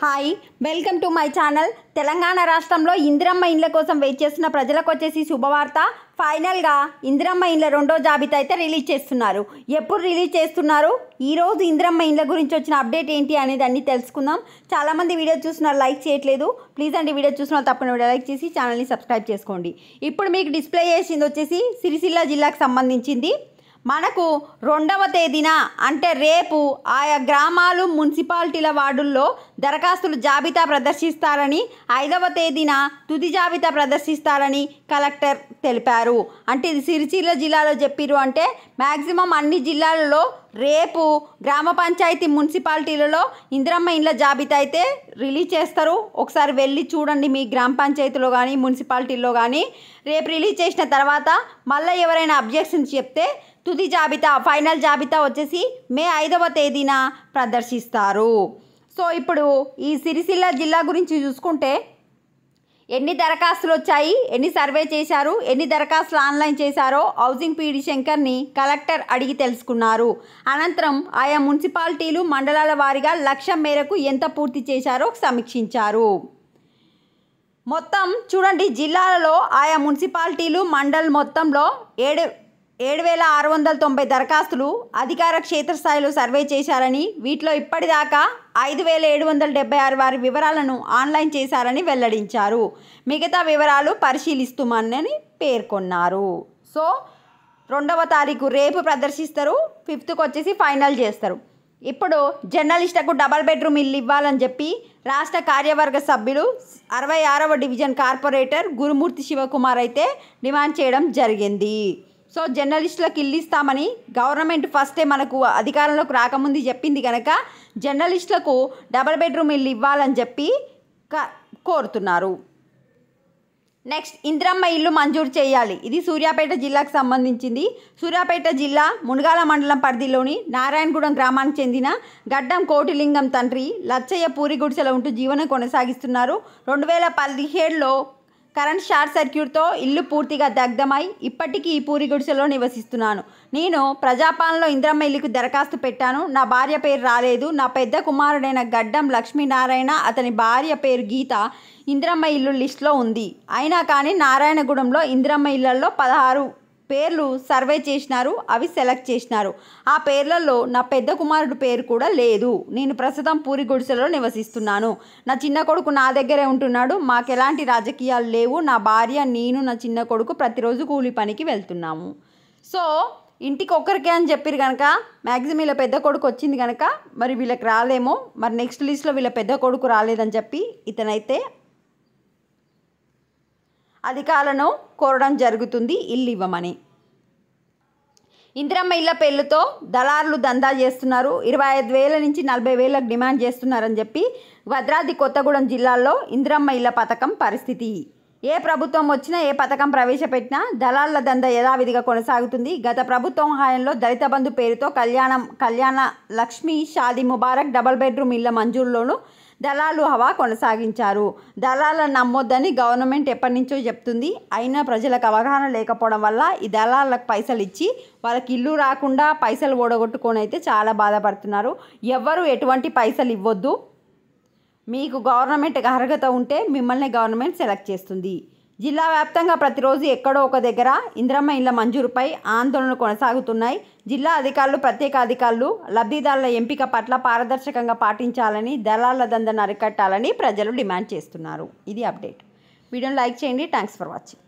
Hi welcome to my channel. Telangana రాష్ట్రంలో ఇందిరమ్మ ఇండ్ల కోసం వెయిట్ చేస్తున్న ప్రజలకు వచ్చేసి శుభవార్త. ఫైనల్గా ఇందిరమ్మ ఇండ్ల రెండో జాబితా అయితే రిలీజ్ చేస్తున్నారు. ఎప్పుడు రిలీజ్ చేస్తున్నారు, ఈరోజు ఇందిరమ్మ ఇండ్ల గురించి వచ్చిన అప్డేట్ ఏంటి అనేది అన్నీ తెలుసుకుందాం. చాలామంది వీడియో చూస్తున్నారు, లైక్ చేయట్లేదు. ప్లీజ్ అండి, వీడియో చూసిన తప్పకుండా వీడియో లైక్ చేసి ఛానల్ని సబ్స్క్రైబ్ చేసుకోండి. ఇప్పుడు మీకు డిస్ప్లే చేసింది వచ్చేసి సిరిసిల్ల జిల్లాకు సంబంధించింది. మనకు 2వ తేదీన అంటే రేపు ఆయా గ్రామాలు మున్సిపాలిటీల వార్డుల్లో దరఖాస్తులు జాబితా ప్రదర్శిస్తారని, 5వ తేదీన తుది జాబితా ప్రదర్శిస్తారని కలెక్టర్ తెలిపారు. అంటే ఇది సిరిసిల్ల జిల్లాలో చెప్పిరు. అంటే మ్యాక్సిమం అన్ని జిల్లాలలో రేపు గ్రామ పంచాయతీ మున్సిపాలిటీలలో ఇందిరమ్మ ఇండ్ల జాబితా అయితే రిలీజ్ చేస్తారు. ఒకసారి వెళ్ళి చూడండి, మీ గ్రామ పంచాయతీలో కానీ మున్సిపాలిటీలో కానీ. రేపు రిలీజ్ చేసిన తర్వాత మళ్ళీ ఎవరైనా అబ్జెక్షన్స్ చెప్తే తుది జాబితా ఫైనల్ జాబితా వచ్చేసి మే 5వ తేదీన ప్రదర్శిస్తారు. సో ఇప్పుడు ఈ సిరిసిల్ల జిల్లా గురించి చూసుకుంటే ఎన్ని దరఖాస్తులు వచ్చాయి, ఎన్ని సర్వే చేశారు, ఎన్ని దరఖాస్తులు ఆన్లైన్ చేశారో హౌసింగ్ పీడి శంకర్ని కలెక్టర్ అడిగి తెలుసుకున్నారు. అనంతరం ఆయా మున్సిపాలిటీలు మండలాల వారీగా లక్ష్యం మేరకు ఎంత పూర్తి చేశారో సమీక్షించారు. మొత్తం చూడండి, జిల్లాలలో ఆయా మున్సిపాలిటీలు మండల్ మొత్తంలో 7,690 దరఖాస్తులు అధికార క్షేత్రస్థాయిలో సర్వే చేశారని, వీటిలో ఇప్పటిదాకా 5,776 వారి వివరాలను ఆన్లైన్ చేశారని వెల్లడించారు. మిగతా వివరాలు పరిశీలిస్తామని పేర్కొన్నారు. సో 2వ తారీఖు రేపు ప్రదర్శిస్తారు, 5th వచ్చేసి ఫైనల్ చేస్తారు. ఇప్పుడు జర్నలిస్టులకు డబల్ బెడ్రూమ్ ఇల్లు ఇవ్వాలని చెప్పి రాష్ట్ర కార్యవర్గ సభ్యులు 66వ డివిజన్ కార్పొరేటర్ గురుమూర్తి శివకుమార్ అయితే డిమాండ్ చేయడం జరిగింది. సో జర్నలిస్టులకు ఇల్లు ఇస్తామని గవర్నమెంట్ ఫస్టే మనకు అధికారంలోకి రాకముందు చెప్పింది కనుక జర్నలిస్టులకు డబల్ బెడ్రూమ్ ఇల్లు ఇవ్వాలని చెప్పి కోరుతున్నారు. నెక్స్ట్, ఇందిరమ్మ ఇల్లు మంజూరు చేయాలి. ఇది సూర్యాపేట జిల్లాకు సంబంధించింది. సూర్యాపేట జిల్లా మునగాల మండలం పరిధిలోని నారాయణగూడెం గ్రామానికి చెందిన గడ్డం కోటిలింగం తండ్రి లచ్చయ్య పూరి గుడిసెలో ఉంటూ జీవనం కొనసాగిస్తున్నారు. 2017లో కరెంట్ షార్ట్ సర్క్యూట్తో ఇల్లు పూర్తిగా దగ్ధమై ఇప్పటికీ ఈ పూరి గుడిసెలో నివసిస్తున్నాను. నేను ప్రజాపాలనలో ఇందిరమ్మ ఇల్లుకు దరఖాస్తు పెట్టాను. నా భార్య పేరు రాలేదు. నా పెద్ద కుమారుడైన గడ్డం లక్ష్మీనారాయణ, అతని భార్య పేరు గీత ఇందిరమ్మ ఇల్లు లిస్టులో ఉంది. అయినా కానీ నారాయణగూడెంలో ఇందిరమ్మ ఇళ్లలో 16 పేర్లు సర్వే చేసినారు, అవి సెలెక్ట్ చేసినారు. ఆ పేర్లలో నా పెద్ద కుమారుడు పేరు కూడా లేదు. నేను ప్రస్తుతం పూరి గుడిసెలో నివసిస్తున్నాను. నా చిన్న కొడుకు నా దగ్గరే ఉంటున్నాడు. మాకు ఎలాంటి రాజకీయాలు లేవు. నా భార్య, నేను, నా చిన్న కొడుకు ప్రతిరోజు కూలి పనికి వెళ్తున్నాము. సో ఇంటికి ఒక్కరికే అని చెప్పారు కనుక మ్యాక్సిమం వీళ్ళ పెద్ద కొడుకు వచ్చింది కనుక మరి వీళ్ళకి రాలేమో, మరి నెక్స్ట్ లిస్ట్లో వీళ్ళ పెద్ద కొడుకు రాలేదని చెప్పి ఇతనైతే అధికారులను కోరడం జరుగుతుంది ఇల్లు ఇవ్వమని. ఇందిరమ్మ ఇళ్ల పేర్లతో దళారులు దందా చేస్తున్నారు. 25,000 నుంచి 40,000 డిమాండ్ చేస్తున్నారని చెప్పి భద్రాద్రి కొత్తగూడెం జిల్లాలో ఇందిరమ్మ ఇళ్ల పథకం పరిస్థితి. ఏ ప్రభుత్వం వచ్చినా, ఏ పథకం ప్రవేశపెట్టినా దళారుల దందా యథావిధిగా కొనసాగుతుంది. గత ప్రభుత్వం హయాంలో దళిత బంధు పేరుతో కళ్యాణ లక్ష్మి, షాదీ ముబారక్, డబల్ బెడ్రూమ్ ఇళ్ల మంజూరులోనూ దళాలు హవా కొనసాగించారు. దళాలను నమ్మొద్దని గవర్నమెంట్ ఎప్పటి నుంచో చెప్తుంది. అయినా ప్రజలకు అవగాహన లేకపోవడం వల్ల ఈ దళాలకు పైసలు ఇచ్చి వాళ్ళకి ఇల్లు రాకుండా పైసలు ఓడగొట్టుకొని అయితే చాలా బాధపడుతున్నారు. ఎవ్వరు ఎటువంటి పైసలు ఇవ్వద్దు. మీకు గవర్నమెంట్కి అర్హత ఉంటే మిమ్మల్ని గవర్నమెంట్ సెలెక్ట్ చేస్తుంది. జిల్లా వ్యాప్తంగా ప్రతిరోజు ఎక్కడో ఒక దగ్గర ఇందిరమ్మ ఇళ్ల మంజూరుపై ఆందోళనలు కొనసాగుతున్నాయి. జిల్లా అధికారులు, ప్రత్యేక అధికారులు లబ్ధిదారుల ఎంపిక పట్ల పారదర్శకంగా పాటించాలని, దళాల దందను అరికట్టాలని ప్రజలు డిమాండ్ చేస్తున్నారు. ఇది అప్డేట్. వీడియోని లైక్ చేయండి. Thanks for watching.